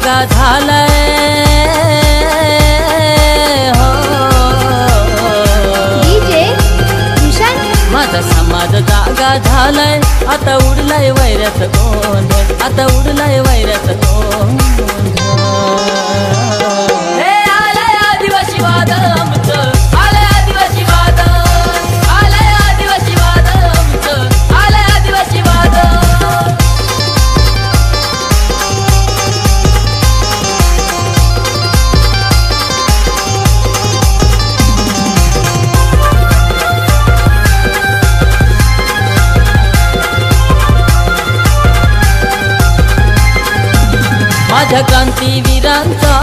जागा झालाय हो डीजे भूषण माझा समाज जागा झालाय आता उडलाय वैऱ्याचं गोंधळ आता उडलाय वैऱ्याचं गोंधळ हे आलंय आदिवासी वादळ आमचं आलंय आदिवासी वादळ आलंय आदिवासी वादळ आमचं आलंय आदिवासी वादळ माझ्या क्रांतीवीरांचा